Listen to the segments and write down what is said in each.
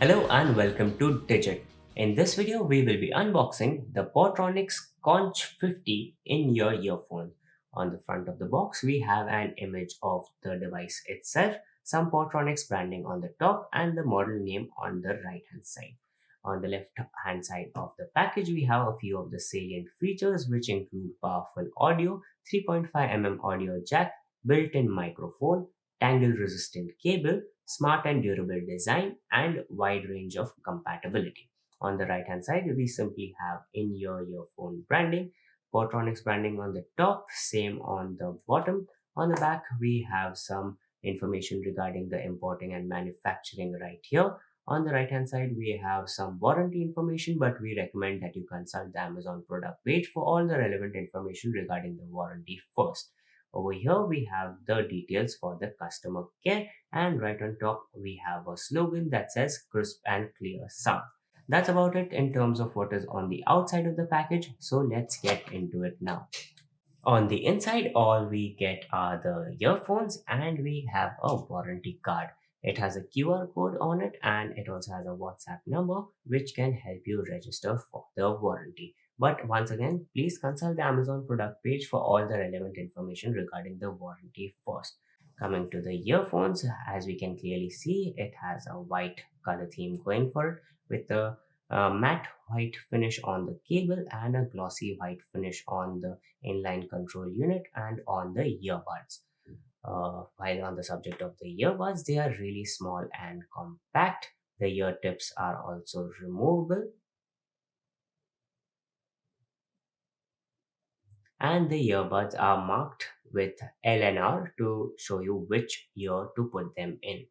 Hello and welcome to Digit. In this video, we will be unboxing the Portronics Conch 50 in-ear earphone. On the front of the box, we have an image of the device itself, some Portronics branding on the top, and the model name on the right-hand side. On the left-hand side of the package, we have a few of the salient features, which include powerful audio, 3.5 mm audio jack, built-in microphone, tangle resistant cable, smart and durable design, and wide range of compatibility. On the right hand side, we simply have in-ear earphone branding, Portronics branding on the top, same on the bottom. On the back, we have some information regarding the importing and manufacturing right here. On the right hand side, we have some warranty information, but we recommend that you consult the Amazon product page for all the relevant information regarding the warranty first. Over here, we have the details for the customer care, and right on top, we have a slogan that says crisp and clear sound. That's about it in terms of what is on the outside of the package. So let's get into it now. On the inside, all we get are the earphones and we have a warranty card. It has a QR code on it and it also has a WhatsApp number which can help you register for the warranty. But once again, please consult the Amazon product page for all the relevant information regarding the warranty first. Coming to the earphones, as we can clearly see, it has a white color theme going for it with a matte white finish on the cable and a glossy white finish on the inline control unit and on the earbuds. While on the subject of the earbuds, they are really small and compact. The ear tips are also removable, and the earbuds are marked with L and R to show you which ear to put them in.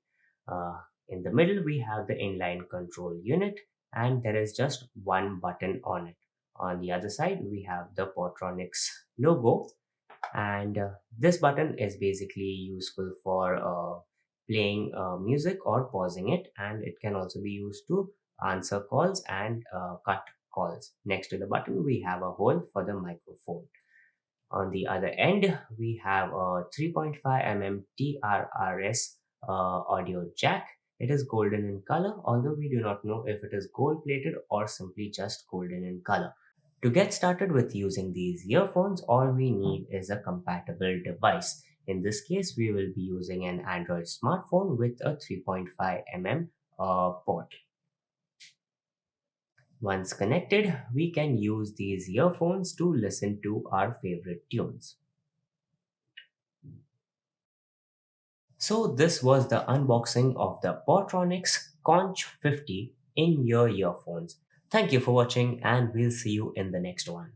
In the middle, we have the inline control unit, and there is just one button on it. On the other side, we have the Portronics logo, and this button is basically useful for playing music or pausing it, and it can also be used to answer calls and cut calls. Next to the button, we have a hole for the microphone. On the other end, we have a 3.5 mm TRRS audio jack. It is golden in color, although we do not know if it is gold plated or simply just golden in color. To get started with using these earphones, all we need is a compatible device. In this case, we will be using an Android smartphone with a 3.5 mm port. Once connected, we can use these earphones to listen to our favorite tunes. So this was the unboxing of the Portronics Conch 50 in-ear earphones. Thank you for watching and we'll see you in the next one.